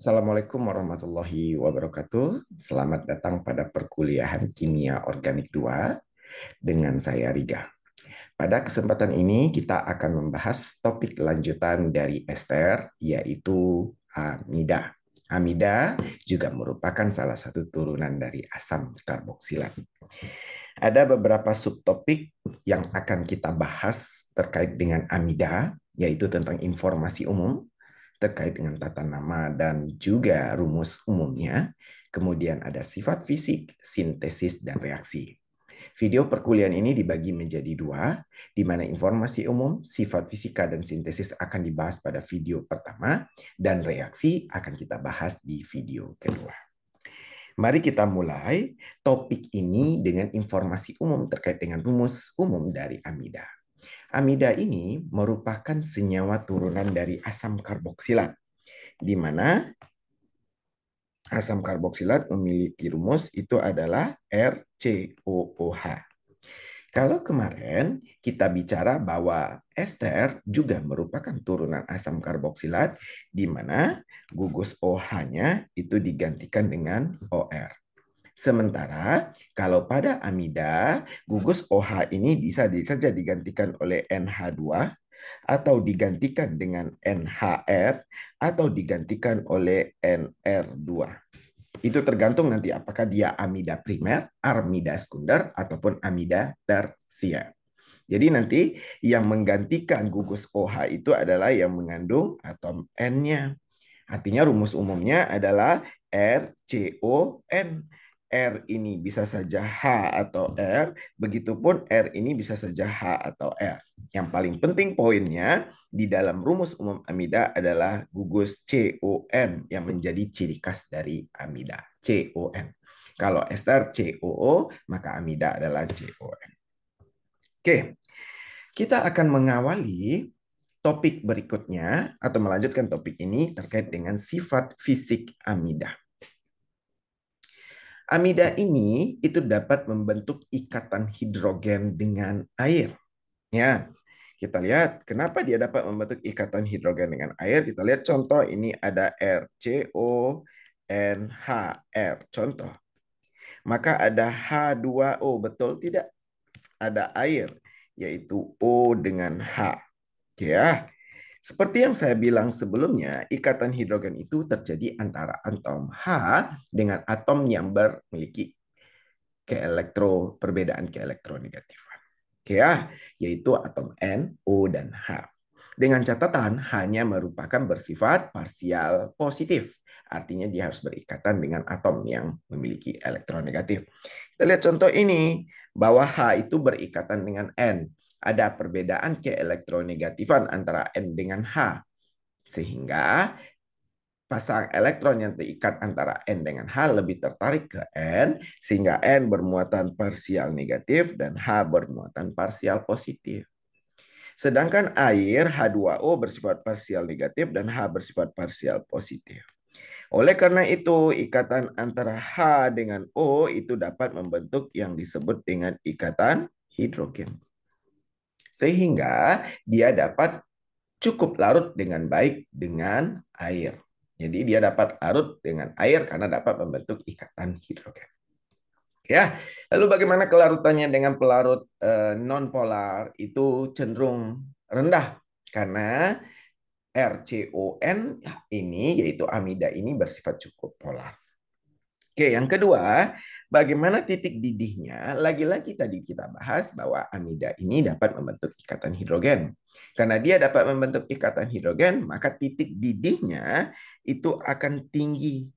Assalamualaikum warahmatullahi wabarakatuh. Selamat datang pada perkuliahan Kimia Organik 2 dengan saya Riga. Pada kesempatan ini kita akan membahas topik lanjutan dari ester, yaitu amida. Amida juga merupakan salah satu turunan dari asam karboksilat. Ada beberapa subtopik yang akan kita bahas terkait dengan amida, yaitu tentang informasi umum, terkait dengan tata nama dan juga rumus umumnya. Kemudian ada sifat fisik, sintesis, dan reaksi. Video perkuliahan ini dibagi menjadi dua, di mana informasi umum, sifat fisika, dan sintesis akan dibahas pada video pertama, dan reaksi akan kita bahas di video kedua. Mari kita mulai topik ini dengan informasi umum terkait dengan rumus umum dari amida. Amida ini merupakan senyawa turunan dari asam karboksilat, di mana asam karboksilat memiliki rumus itu adalah RCOOH. Kalau kemarin kita bicara bahwa ester juga merupakan turunan asam karboksilat, di mana gugus OH-nya itu digantikan dengan OR. Sementara kalau pada amida, gugus OH ini bisa saja digantikan oleh NH2 atau digantikan dengan NHR atau digantikan oleh NR2. Itu tergantung nanti apakah dia amida primer, amida sekunder, ataupun amida tersier. Jadi nanti yang menggantikan gugus OH itu adalah yang mengandung atom N-nya. Artinya rumus umumnya adalah RCON. R ini bisa saja H atau R, begitupun R ini bisa saja H atau R. Yang paling penting poinnya di dalam rumus umum amida adalah gugus CON yang menjadi ciri khas dari amida, CON. Kalau ester COO, maka amida adalah CON. Oke, kita akan mengawali topik berikutnya atau melanjutkan topik ini terkait dengan sifat fisik amida. Amida ini itu dapat membentuk ikatan hidrogen dengan air. Ya, kita lihat kenapa dia dapat membentuk ikatan hidrogen dengan air. Kita lihat contoh ini ada RCONHR. Contoh. Maka ada H2O, betul tidak? Ada air, yaitu O dengan H. Ya, seperti yang saya bilang sebelumnya, ikatan hidrogen itu terjadi antara atom H dengan atom yang memiliki perbedaan keelektronegatifan. Ya, yaitu atom N, O, dan H. Dengan catatan hanya merupakan bersifat parsial positif. Artinya dia harus berikatan dengan atom yang memiliki elektronegatif. Kita lihat contoh ini, bahwa H itu berikatan dengan N. Ada perbedaan keelektronegatifan antara N dengan H. Sehingga pasang elektron yang terikat antara N dengan H lebih tertarik ke N, sehingga N bermuatan parsial negatif dan H bermuatan parsial positif. Sedangkan air H2O bersifat parsial negatif dan H bersifat parsial positif. Oleh karena itu, ikatan antara H dengan O itu dapat membentuk yang disebut dengan ikatan hidrogen. Sehingga dia dapat cukup larut dengan baik dengan air. Jadi dia dapat larut dengan air karena dapat membentuk ikatan hidrogen. Ya, lalu bagaimana kelarutannya dengan pelarut nonpolar? Itu cenderung rendah karena RCON ini yaitu amida ini bersifat cukup polar. Oke, yang kedua, bagaimana titik didihnya? Lagi-lagi tadi kita bahas bahwa amida ini dapat membentuk ikatan hidrogen. Karena dia dapat membentuk ikatan hidrogen, maka titik didihnya itu akan tinggi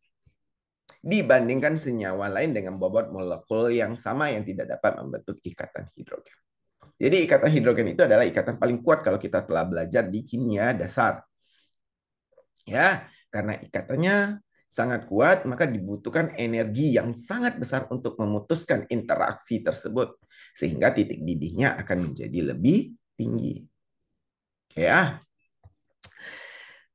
dibandingkan senyawa lain dengan bobot molekul yang sama yang tidak dapat membentuk ikatan hidrogen. Jadi ikatan hidrogen itu adalah ikatan paling kuat kalau kita telah belajar di kimia dasar. Ya, karena ikatannya sangat kuat, maka dibutuhkan energi yang sangat besar untuk memutuskan interaksi tersebut. Sehingga titik didihnya akan menjadi lebih tinggi. Ya.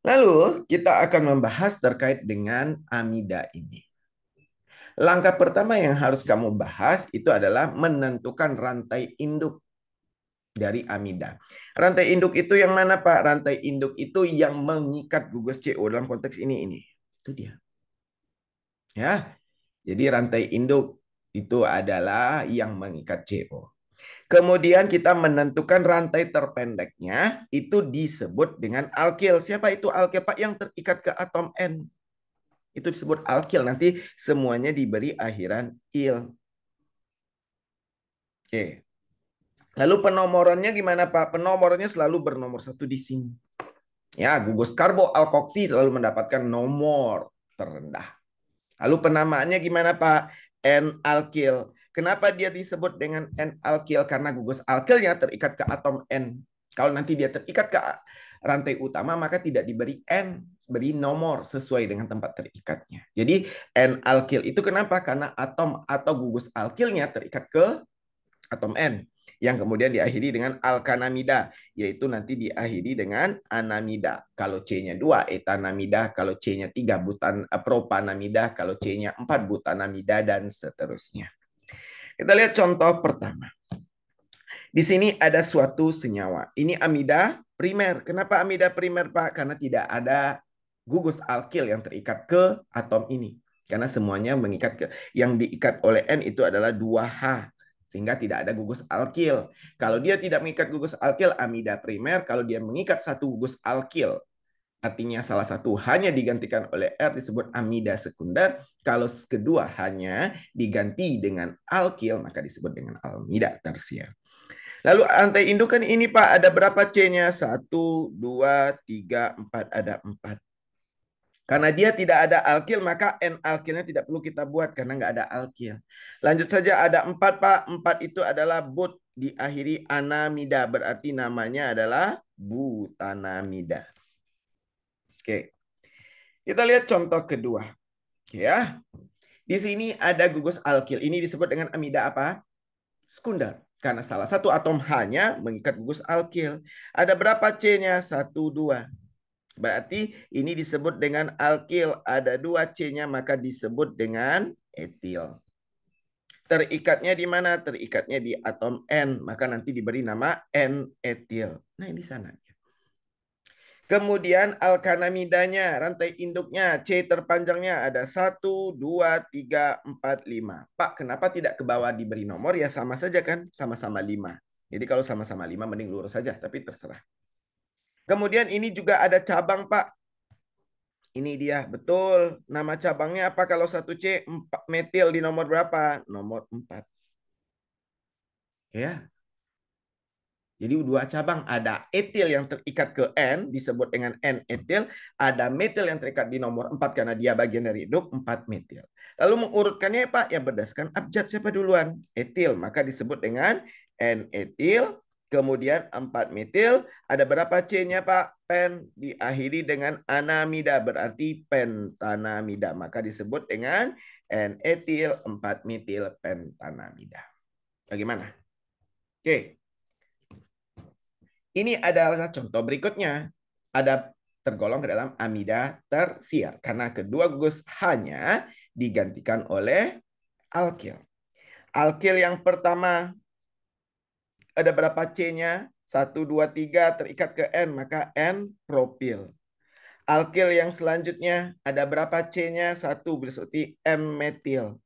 Lalu kita akan membahas terkait dengan amida ini. Langkah pertama yang harus kamu bahas itu adalah menentukan rantai induk dari amida. Rantai induk itu yang mana, Pak? Rantai induk itu yang mengikat gugus CO dalam konteks ini. Itu dia. Ya. Jadi rantai induk itu adalah yang mengikat CO. Kemudian kita menentukan rantai terpendeknya itu disebut dengan alkil. Siapa itu alkil, Pak? Yang terikat ke atom N. Itu disebut alkil. Nanti semuanya diberi akhiran il. Oke. Lalu penomorannya gimana, Pak? Penomorannya selalu bernomor 1 di sini. Ya, gugus karboalkoksi selalu mendapatkan nomor terendah. Lalu penamaannya gimana, Pak? N-alkil. Kenapa dia disebut dengan N-alkil? Karena gugus alkilnya terikat ke atom N. Kalau nanti dia terikat ke rantai utama, maka tidak diberi N, beri nomor sesuai dengan tempat terikatnya. Jadi N-alkil itu kenapa? Karena atom atau gugus alkilnya terikat ke atom N yang kemudian diakhiri dengan alkanamida, yaitu nanti diakhiri dengan anamida. Kalau C-nya 2, etanamida. Kalau C-nya 3, propanamida. Kalau C-nya 4, butanamida, dan seterusnya. Kita lihat contoh pertama. Di sini ada suatu senyawa. Ini amida primer. Kenapa amida primer, Pak? Karena tidak ada gugus alkil yang terikat ke atom ini. Karena semuanya mengikat ke, yang diikat oleh N itu adalah 2H. Sehingga tidak ada gugus alkil. Kalau dia tidak mengikat gugus alkil, amida primer. Kalau dia mengikat satu gugus alkil, artinya salah satu hanya digantikan oleh R, disebut amida sekunder. Kalau kedua hanya diganti dengan alkil, maka disebut dengan amida tersier. Lalu rantai indukan ini, Pak, ada berapa C-nya? 1, 2, 3, 4. Ada 4. Karena dia tidak ada alkil, maka N-alkilnya tidak perlu kita buat karena nggak ada alkil. Lanjut saja, ada 4, Pak. 4 itu adalah but diakhiri anamida. Berarti namanya adalah butanamida. Oke. Kita lihat contoh kedua. Oke ya. Di sini ada gugus alkil. Ini disebut dengan amida apa? Sekunder. Karena salah satu atom H-nya mengikat gugus alkil. Ada berapa C-nya? 1, 2. Berarti ini disebut dengan alkil. Ada 2 C-nya, maka disebut dengan etil. Terikatnya di mana? Terikatnya di atom N. Maka nanti diberi nama N-etil. Nah, ini sana. Kemudian alkanamidanya, rantai induknya, C terpanjangnya ada 1, 2, 3, 4, 5. Pak, kenapa tidak ke bawah diberi nomor? Ya sama saja kan, sama-sama 5. Jadi kalau sama-sama 5 mending lurus saja, tapi terserah. Kemudian ini juga ada cabang, Pak. Ini dia, betul. Nama cabangnya apa kalau 1C? 4 metil di nomor berapa? Nomor 4. Ya. Jadi 2 cabang, ada etil yang terikat ke N, disebut dengan N-etil. Ada metil yang terikat di nomor 4 karena dia bagian dari hidup, 4 metil. Lalu mengurutkannya, Pak, yang berdasarkan abjad siapa duluan? Etil, maka disebut dengan N-etil. Kemudian 4 metil, ada berapa C-nya, Pak? Pen, diakhiri dengan anamida, berarti pentanamida. Maka disebut dengan N-etil 4 metil pentanamida. Bagaimana? Oke. Ini adalah contoh berikutnya. Ada tergolong ke dalam amida tersier. Karena kedua gugus hanya digantikan oleh alkil. Alkil yang pertama ada berapa C-nya? 1, 2, 3 terikat ke N, maka N propil. Alkil yang selanjutnya ada berapa C-nya? 1, berarti M metil.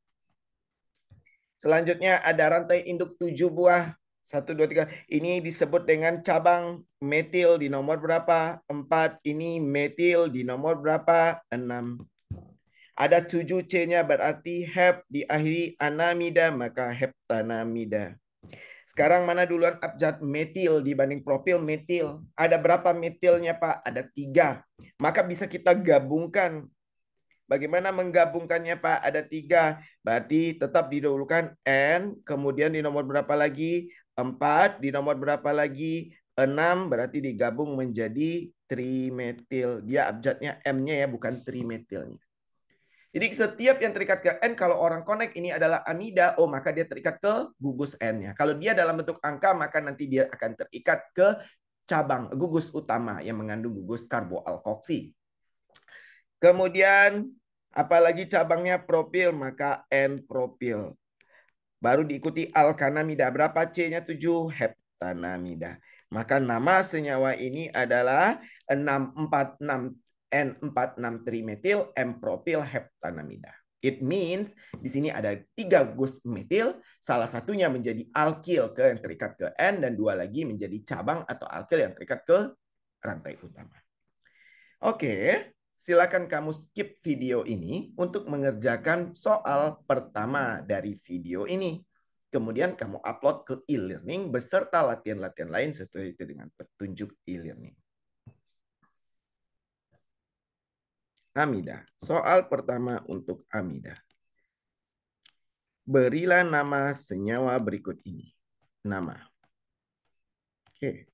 Selanjutnya ada rantai induk 7 buah. 1, 2, 3. Ini disebut dengan cabang metil di nomor berapa? 4. Ini metil di nomor berapa? 6. Ada 7 C-nya berarti hep diakhiri anamida, maka heptanamida. Sekarang mana duluan abjad? Metil dibanding propil metil. Ada berapa metilnya, Pak? Ada 3. Maka bisa kita gabungkan. Bagaimana menggabungkannya, Pak? Ada 3. Berarti tetap didahulukan N. Kemudian di nomor berapa lagi? 4. Di nomor berapa lagi? 6. Berarti digabung menjadi trimetil. Dia abjadnya M-nya ya, bukan trimetilnya. Jadi setiap yang terikat ke N, kalau orang connect ini adalah amida, oh maka dia terikat ke gugus N-nya. Kalau dia dalam bentuk angka, maka nanti dia akan terikat ke cabang gugus utama yang mengandung gugus karboalkoksi. Kemudian apalagi cabangnya propil, maka N-propil. Baru diikuti alkanamida. Berapa C-nya? 7. Heptanamida. Maka nama senyawa ini adalah 646. N46-trimetil M-propil heptanamida. It means di sini ada 3 gugus metil, salah satunya menjadi alkil yang terikat ke N dan 2 lagi menjadi cabang atau alkil yang terikat ke rantai utama. Oke, silakan kamu skip video ini untuk mengerjakan soal pertama dari video ini. Kemudian kamu upload ke e-learning beserta latihan-latihan lain sesuai dengan petunjuk e-learning. Amida. Soal pertama untuk amida. Berilah nama senyawa berikut ini. Nama. Oke.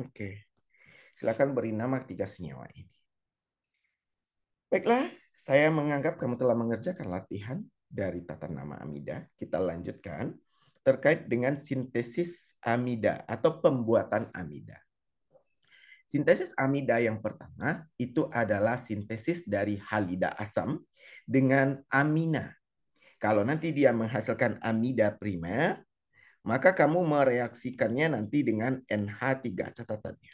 Oke. Silakan beri nama 3 senyawa ini. Baiklah, saya menganggap kamu telah mengerjakan latihan dari tata nama amida. Kita lanjutkan terkait dengan sintesis amida atau pembuatan amida. Sintesis amida yang pertama itu adalah sintesis dari halida asam dengan amina. Kalau nanti dia menghasilkan amida primer, maka kamu mereaksikannya nanti dengan NH3 catatannya.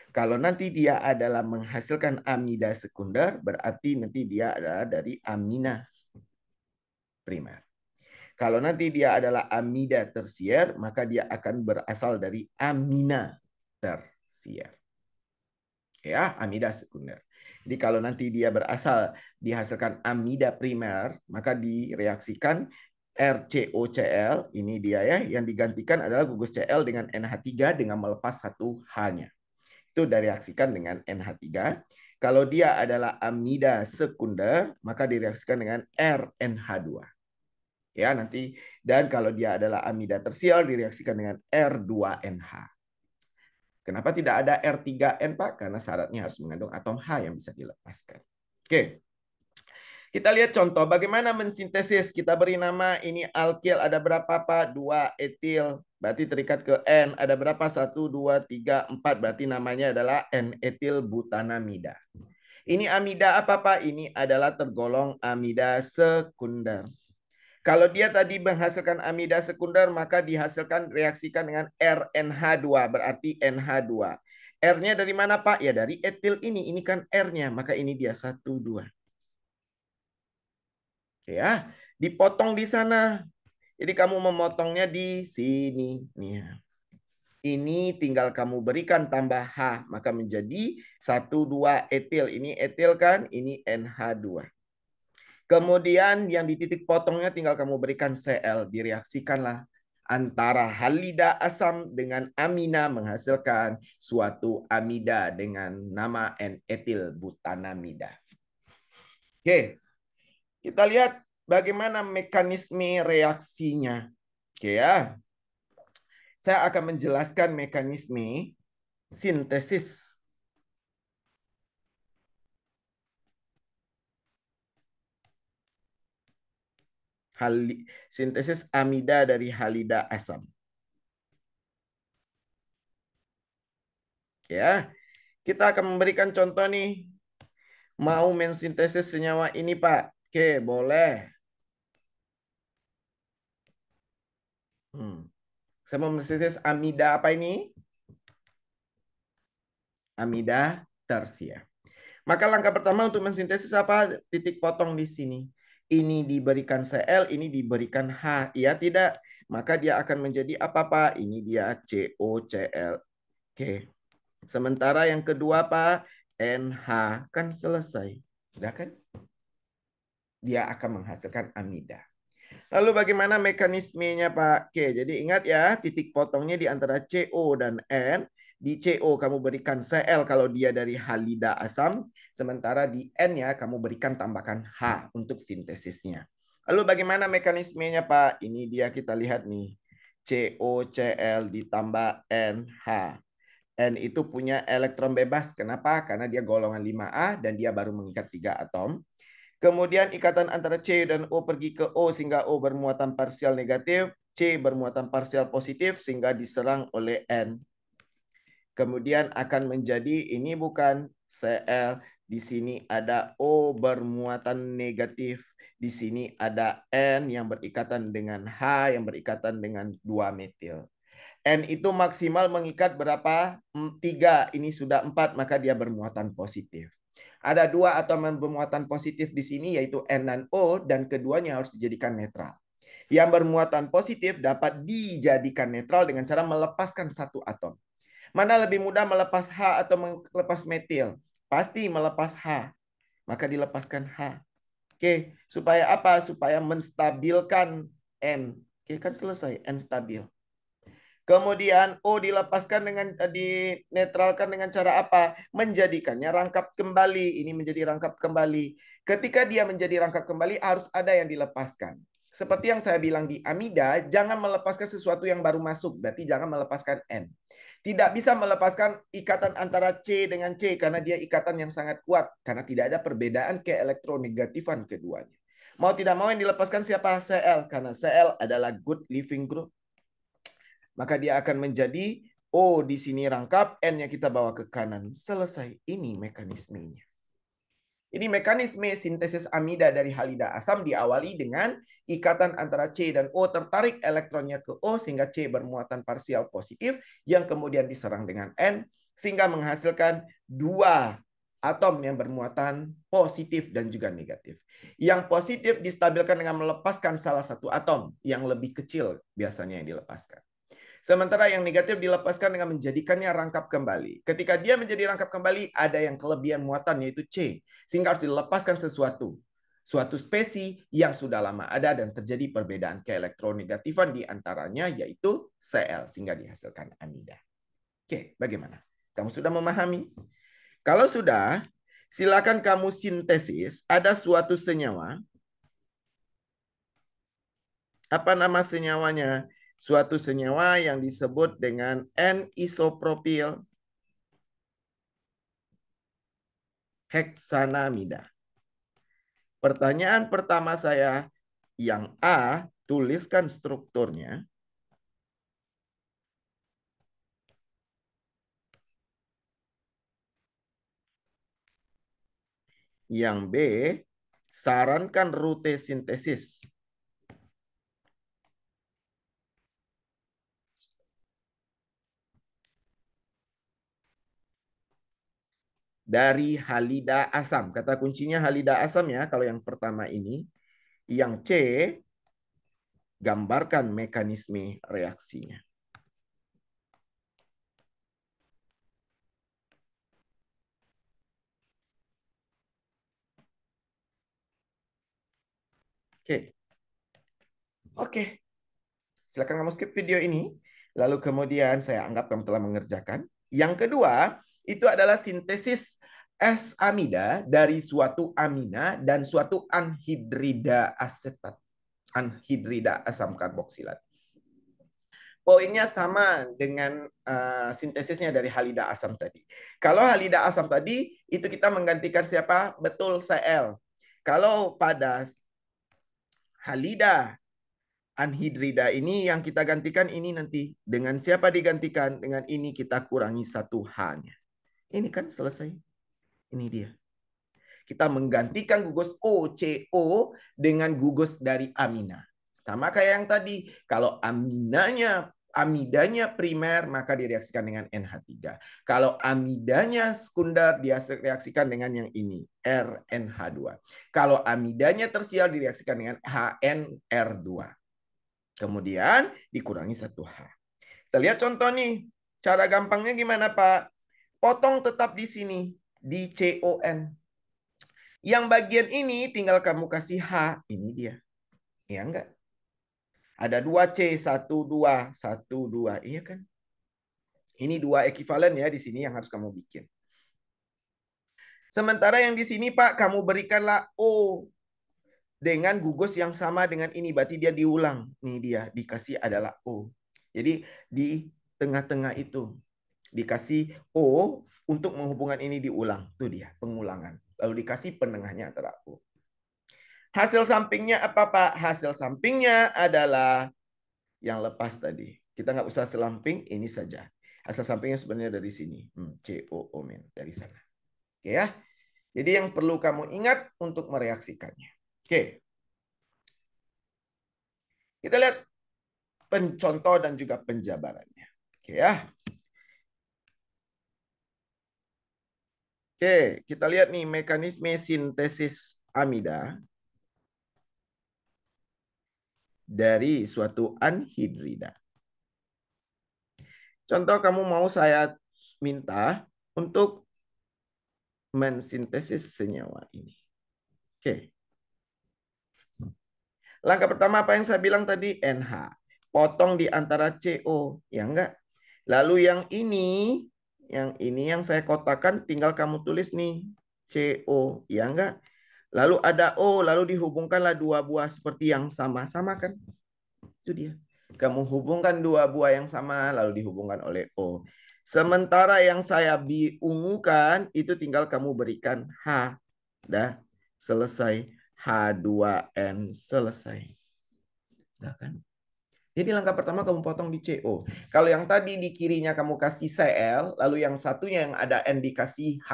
Kalau nanti dia adalah menghasilkan amida sekunder, berarti nanti dia adalah dari amina primer. Kalau nanti dia adalah amida tersier, maka dia akan berasal dari amina tersier. Ya, amida sekunder. Jadi kalau nanti dia berasal dihasilkan amida primer, maka direaksikan RCOCl, ini dia ya, yang digantikan adalah gugus Cl dengan NH3 dengan melepas satu H-nya. Itu direaksikan dengan NH3. Kalau dia adalah amida sekunder, maka direaksikan dengan RNH2. Ya, nanti dan kalau dia adalah amida tersier direaksikan dengan R2NH. Kenapa tidak ada R3N, Pak? Karena syaratnya harus mengandung atom H yang bisa dilepaskan. Oke. Kita lihat contoh bagaimana mensintesis. Kita beri nama ini alkil ada berapa, Pak? 2 etil. Berarti terikat ke N. Ada berapa? 1, 2, 3, 4. Berarti namanya adalah N-etil butanamida. Ini amida apa, Pak? Ini adalah tergolong amida sekunder. Kalau dia tadi menghasilkan amida sekunder, maka dihasilkan reaksikan dengan RNH2, berarti NH2. R-nya dari mana, Pak? Ya dari etil ini. Ini kan R-nya, maka ini dia 1, 2. Ya, dipotong di sana. Jadi kamu memotongnya di sini. Nih. Ini tinggal kamu berikan tambah H, maka menjadi 1, 2 etil. Ini etil kan, ini NH2. Kemudian yang di titik potongnya tinggal kamu berikan Cl, direaksikanlah antara halida asam dengan amina menghasilkan suatu amida dengan nama N-etil butanamida. Oke, kita lihat bagaimana mekanisme reaksinya. Oke ya, saya akan menjelaskan mekanisme sintesis sintesis amida dari halida asam. Ya, kita akan memberikan contoh nih. Mau mensintesis senyawa ini, Pak? Oke, boleh. Saya mau mensintesis amida apa ini? Amida tersier. Maka langkah pertama untuk mensintesis apa? Titik potong di sini. Ini diberikan Cl, ini diberikan H. Iya tidak? Maka dia akan menjadi apa, Pak? Ini dia COCl. Oke. Sementara yang kedua, Pak, NH. Kan selesai. Sudah kan? Dia akan menghasilkan amida. Lalu bagaimana mekanismenya, Pak? Oke, jadi ingat ya, titik potongnya di antara CO dan N. Di CO kamu berikan Cl kalau dia dari halida asam, sementara di N-nya kamu berikan tambahkan H untuk sintesisnya. Lalu bagaimana mekanismenya, Pak? Ini dia kita lihat nih. COCl ditambah NH. N itu punya elektron bebas. Kenapa? Karena dia golongan 5A dan dia baru mengikat 3 atom. Kemudian ikatan antara C dan O pergi ke O sehingga O bermuatan parsial negatif, C bermuatan parsial positif sehingga diserang oleh N. Kemudian akan menjadi ini bukan Cl, di sini ada O bermuatan negatif, di sini ada N yang berikatan dengan H yang berikatan dengan 2 metil. N itu maksimal mengikat berapa? 3. Ini sudah 4, maka dia bermuatan positif. Ada 2 atom yang bermuatan positif di sini, yaitu N dan O, dan keduanya harus dijadikan netral. Yang bermuatan positif dapat dijadikan netral dengan cara melepaskan satu atom. Mana lebih mudah melepas H atau melepas metil? Pasti melepas H. Maka dilepaskan H. Oke, supaya apa? Supaya menstabilkan N. Oke, kan selesai. N stabil. Kemudian O dilepaskan dengan dinetralkan dengan cara apa? Menjadikannya rangkap kembali. Ini menjadi rangkap kembali. Ketika dia menjadi rangkap kembali harus ada yang dilepaskan. Seperti yang saya bilang di amida, jangan melepaskan sesuatu yang baru masuk. Berarti jangan melepaskan N. Tidak bisa melepaskan ikatan antara C dengan C karena dia ikatan yang sangat kuat. Karena tidak ada perbedaan keelektronegatifan keduanya. Mau tidak mau yang dilepaskan siapa? Cl. Karena Cl adalah good living group. Maka dia akan menjadi O di sini rangkap, N-nya kita bawa ke kanan. Selesai. Ini mekanismenya. Jadi mekanisme sintesis amida dari halida asam diawali dengan ikatan antara C dan O tertarik elektronnya ke O sehingga C bermuatan parsial positif yang kemudian diserang dengan N sehingga menghasilkan 2 atom yang bermuatan positif dan juga negatif. Yang positif distabilkan dengan melepaskan salah satu atom yang lebih kecil biasanya yang dilepaskan. Sementara yang negatif dilepaskan dengan menjadikannya rangkap kembali. Ketika dia menjadi rangkap kembali, ada yang kelebihan muatan yaitu C. Sehingga harus dilepaskan sesuatu. Suatu spesi yang sudah lama ada dan terjadi perbedaan keelektronegatifan di antaranya yaitu Cl. Sehingga dihasilkan amida. Oke, bagaimana? Kamu sudah memahami? Kalau sudah, silakan kamu sintesis. Ada suatu senyawa. Apa nama senyawanya? Suatu senyawa yang disebut dengan N-isopropil heksanamida. Pertanyaan pertama saya, yang A, tuliskan strukturnya. Yang B, sarankan rute sintesis. Dari halida asam. Kata kuncinya halida asam ya, kalau yang pertama ini. Yang C, gambarkan mekanisme reaksinya. Oke. Oke. Silakan kamu skip video ini. Lalu kemudian saya anggap kamu telah mengerjakan. Yang kedua, itu adalah sintesis S-amida dari suatu amina dan suatu anhidrida asetat. Anhidrida asam karboksilat. Poinnya sama dengan sintesisnya dari halida asam tadi. Kalau halida asam tadi, itu kita menggantikan siapa? Betul, Cl. Kalau pada halida anhidrida ini yang kita gantikan ini nanti. Dengan siapa digantikan? Dengan ini kita kurangi satu H-nya. Ini kan selesai. Ini dia. Kita menggantikan gugus OCO dengan gugus dari amina. Sama kayak yang tadi. Kalau amidanya primer, maka direaksikan dengan NH3. Kalau amidanya sekunder, direaksikan dengan yang ini, RNH2. Kalau amidanya tersial, direaksikan dengan HNR2. Kemudian dikurangi 1H. Kita lihat contoh nih. Cara gampangnya gimana, Pak? Potong tetap di sini. Di CON. Yang bagian ini tinggal kamu kasih H. Ini dia. Ya enggak? Ada 2C. 1, 2. 1, 2. Iya kan? Ini 2 ekivalen ya di sini yang harus kamu bikin. Sementara yang di sini, Pak, kamu berikanlah O dengan gugus yang sama dengan ini. Berarti dia diulang. Nih dia, dikasih adalah O. Jadi di tengah-tengah itu dikasih O untuk menghubungkan ini diulang. Itu dia, pengulangan. Lalu dikasih penengahnya antara O. Hasil sampingnya apa, Pak? Hasil sampingnya adalah yang lepas tadi. Kita nggak usah selamping, ini saja. Hasil sampingnya sebenarnya dari sini. COO men, dari sana. Oke ya. Jadi yang perlu kamu ingat untuk mereaksikannya. Oke. Kita lihat pencontoh dan juga penjabarannya. Oke ya. Oke, kita lihat nih mekanisme sintesis amida dari suatu anhidrida. Contoh kamu mau saya minta untuk mensintesis senyawa ini. Oke. Langkah pertama apa yang saya bilang tadi? NH. Potong di antara CO, ya enggak? Lalu yang ini yang saya kotakan tinggal kamu tulis nih. CO, ya enggak? Lalu ada O, lalu dihubungkanlah dua buah seperti yang sama-sama kan? Itu dia. Kamu hubungkan dua buah yang sama, lalu dihubungkan oleh O. Sementara yang saya ungukan, itu tinggal kamu berikan H. Dah, selesai. H2N, selesai. Nah, kan? Jadi langkah pertama kamu potong di CO. Kalau yang tadi di kirinya kamu kasih Cl, lalu yang satunya yang ada N dikasih H.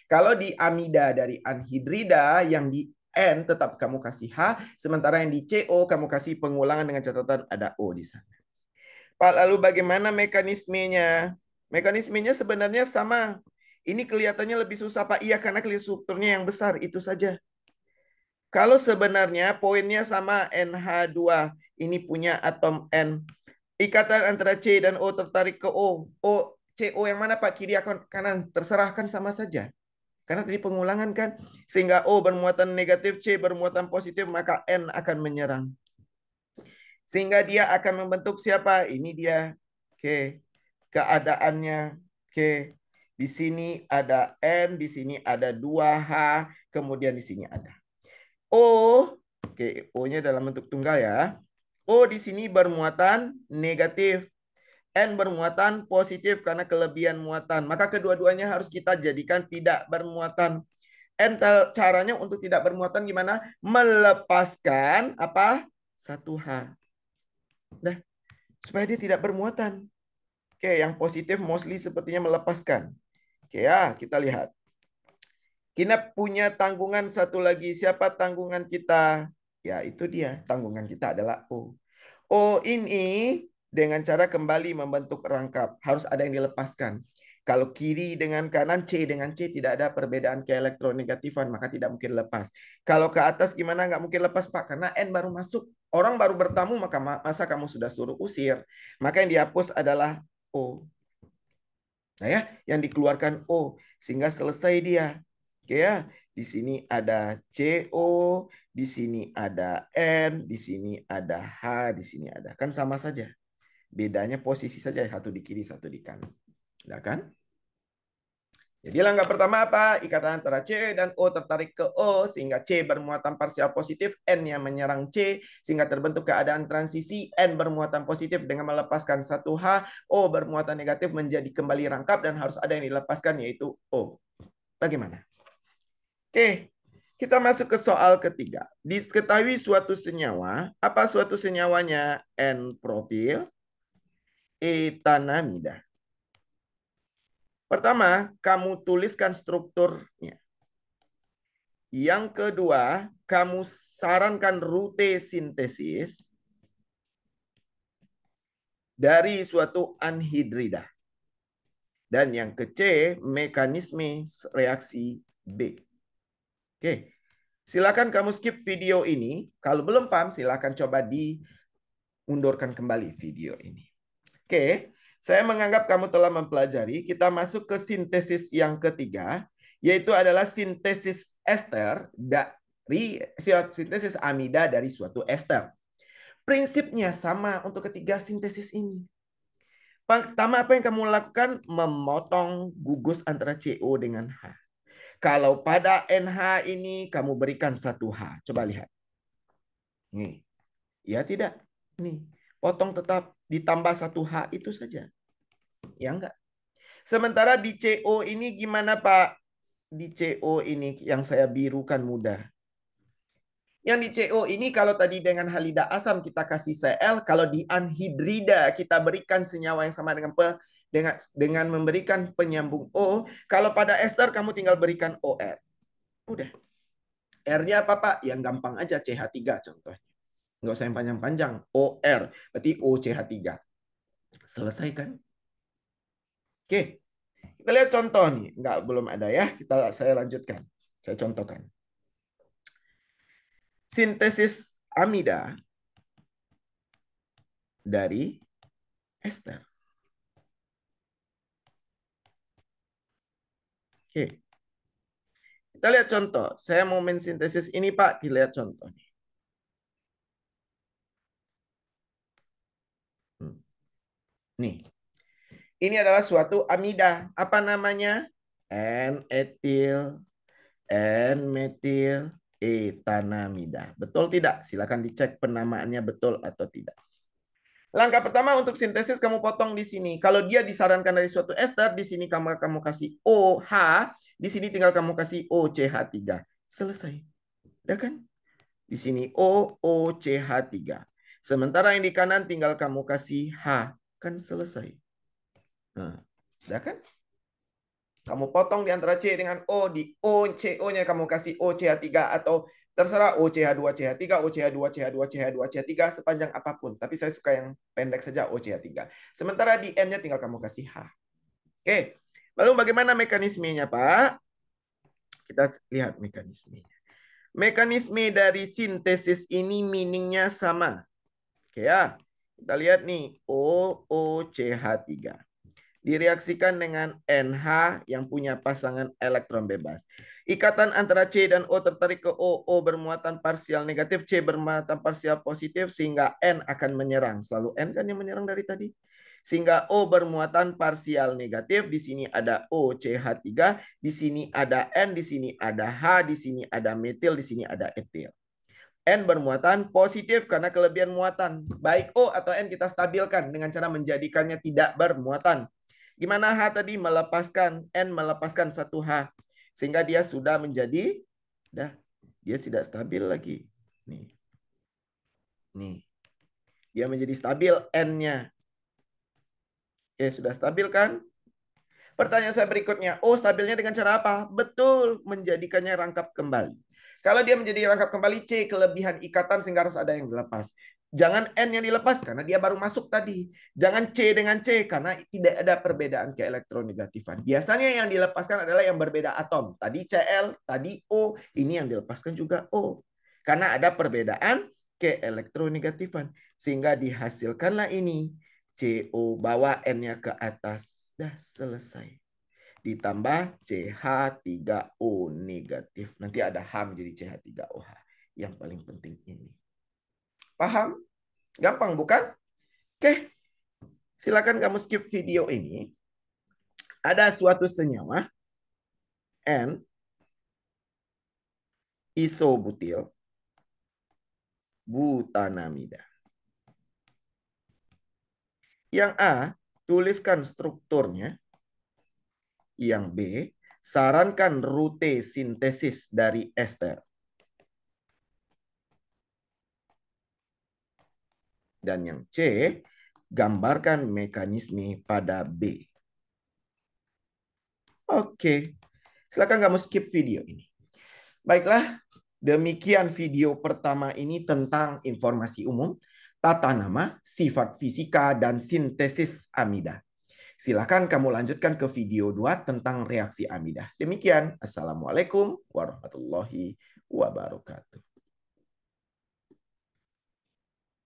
Kalau di amida dari anhidrida, yang di N tetap kamu kasih H. Sementara yang di CO kamu kasih pengulangan dengan catatan ada O di sana. Pak, lalu bagaimana mekanismenya? Mekanismenya sebenarnya sama. Ini kelihatannya lebih susah, Pak. Iya, karena strukturnya yang besar. Itu saja. Kalau sebenarnya poinnya sama NH2. Ini punya atom N. Ikatan antara C dan O tertarik ke O. O, CO yang mana Pak? Kiri atau kanan? Terserah kan sama saja. Karena tadi pengulangan kan. Sehingga O bermuatan negatif, C bermuatan positif, maka N akan menyerang. Sehingga dia akan membentuk siapa? Ini dia. Oke. Keadaannya. Oke. Di sini ada N, di sini ada 2H, kemudian di sini ada O. Oke, O-nya dalam bentuk tunggal ya. O di sini bermuatan negatif. N bermuatan positif karena kelebihan muatan. Maka kedua-duanya harus kita jadikan tidak bermuatan. N caranya untuk tidak bermuatan gimana? Melepaskan apa? 1H. Nah, supaya dia tidak bermuatan. Oke, yang positif mostly sepertinya melepaskan. Oke ya, kita lihat. Kita punya tanggungan satu lagi. Siapa tanggungan kita? Ya, itu dia. Tanggungan kita adalah O. O ini dengan cara kembali membentuk rangkap. Harus ada yang dilepaskan. Kalau kiri dengan kanan, C dengan C tidak ada perbedaan keelektronegatifan, maka tidak mungkin lepas. Kalau ke atas gimana? Nggak mungkin lepas, Pak. Karena N baru masuk. Orang baru bertamu, maka masa kamu sudah suruh usir. Maka yang dihapus adalah O. Nah ya, yang dikeluarkan O. Sehingga selesai dia. Oke ya, di sini ada CO, di sini ada N, di sini ada H, di sini ada. Kan sama saja. Bedanya posisi saja, satu di kiri, satu di kanan. Nah kan? Jadi langkah pertama apa? Ikatan antara C dan O tertarik ke O, sehingga C bermuatan parsial positif, N yang menyerang C, sehingga terbentuk keadaan transisi, N bermuatan positif dengan melepaskan 1H, O bermuatan negatif menjadi kembali rangkap, dan harus ada yang dilepaskan, yaitu O. Bagaimana? Oke, kita masuk ke soal ketiga. Diketahui suatu senyawa, apa suatu senyawanya? N-propil, etanamida. Pertama, kamu tuliskan strukturnya. Yang kedua, kamu sarankan rute sintesis dari suatu anhidrida. Dan yang ke-C, mekanisme reaksi B. Oke, silakan kamu skip video ini. Kalau belum paham, silakan coba diundurkan kembali video ini. Oke, saya menganggap kamu telah mempelajari. Kita masuk ke sintesis yang ketiga, yaitu adalah sintesis ester dari sintesis amida dari suatu ester. Prinsipnya sama untuk ketiga sintesis ini. Pertama, apa yang kamu lakukan? Memotong gugus antara CO dengan H. Kalau pada NH ini kamu berikan 1H. Coba lihat. Nih. Ya tidak? Nih. Potong tetap. ditambah satu H itu saja. Ya enggak? Sementara di CO ini gimana Pak? Di CO ini yang saya birukan mudah. Yang di CO ini kalau tadi dengan halida asam kita kasih Cl, kalau di anhidrida kita berikan senyawa yang sama dengan dengan memberikan penyambung O, kalau pada ester kamu tinggal berikan OR. Udah. R-nya apa Pak? Yang gampang aja CH3 contohnya. Nggak usah yang panjang-panjang. OR, berarti OCH3. Selesai kan? Oke. Kita lihat contoh nih. Nggak, belum ada ya. Saya lanjutkan. Saya contohkan. Sintesis amida dari ester. Oke. Kita lihat contoh. Saya mau mensintesis ini Pak. Kita lihat contohnya. Nih. Ini adalah suatu amida. Apa namanya? N-etil, N-metil, etanamida. Betul tidak? Silakan dicek penamaannya betul atau tidak. Langkah pertama untuk sintesis kamu potong di sini. Kalau dia disarankan dari suatu ester, di sini kamu kasih OH, di sini tinggal kamu kasih OCH3. Selesai. Ya kan? Di sini OCH3. Sementara yang di kanan tinggal kamu kasih H. Kan selesai. Nah, ya kan? Kamu potong di antara C dengan O, di OCO-nya kamu kasih OCH3 atau terserah OCH2, CH3, OCH2, CH2, CH2, CH3 sepanjang apapun. Tapi saya suka yang pendek saja OCH3. Sementara di N-nya tinggal kamu kasih H. Oke. Lalu bagaimana mekanismenya, Pak? Kita lihat mekanismenya. Mekanisme dari sintesis ini meaningnya sama. Oke ya. Kita lihat nih OCH3 direaksikan dengan NH yang punya pasangan elektron bebas. Ikatan antara C dan O tertarik ke O, O bermuatan parsial negatif, C bermuatan parsial positif, sehingga N akan menyerang. Selalu N kan yang menyerang dari tadi. Sehingga O bermuatan parsial negatif, di sini ada OCH3, di sini ada N, di sini ada H, di sini ada metil, di sini ada etil. N bermuatan positif karena kelebihan muatan. Baik O atau N kita stabilkan dengan cara menjadikannya tidak bermuatan. Gimana H tadi melepaskan, N melepaskan satu H. Sehingga dia sudah menjadi, dia tidak stabil lagi. Nih. Dia menjadi stabil N-nya. Oke, sudah stabil kan? Pertanyaan saya berikutnya, stabilnya dengan cara apa? Betul, menjadikannya rangkap kembali. Kalau dia menjadi rangkap kembali, C kelebihan ikatan sehingga harus ada yang dilepas. Jangan N yang dilepas karena dia baru masuk tadi. Jangan C dengan C karena tidak ada perbedaan keelektronegatifan. Biasanya yang dilepaskan adalah yang berbeda atom. Tadi Cl, tadi O, ini yang dilepaskan juga O. Karena ada perbedaan keelektronegatifan. Sehingga dihasilkanlah ini. CO bawa N-nya ke atas. Dah selesai. Ditambah CH3O negatif. Nanti ada H menjadi CH3OH. Yang paling penting ini. Paham? Gampang bukan? Oke. Silakan kamu skip video ini. Ada suatu senyawa N isobutil butanamida. Yang A, tuliskan strukturnya. Yang B, sarankan rute sintesis dari ester. Dan yang C, gambarkan mekanisme pada B. Oke, silakan kamu skip video ini. Baiklah, demikian video pertama ini tentang informasi umum, tata nama, sifat fisika, dan sintesis amida. Silakan kamu lanjutkan ke video 2 tentang reaksi amida. Demikian, Assalamualaikum warahmatullahi wabarakatuh.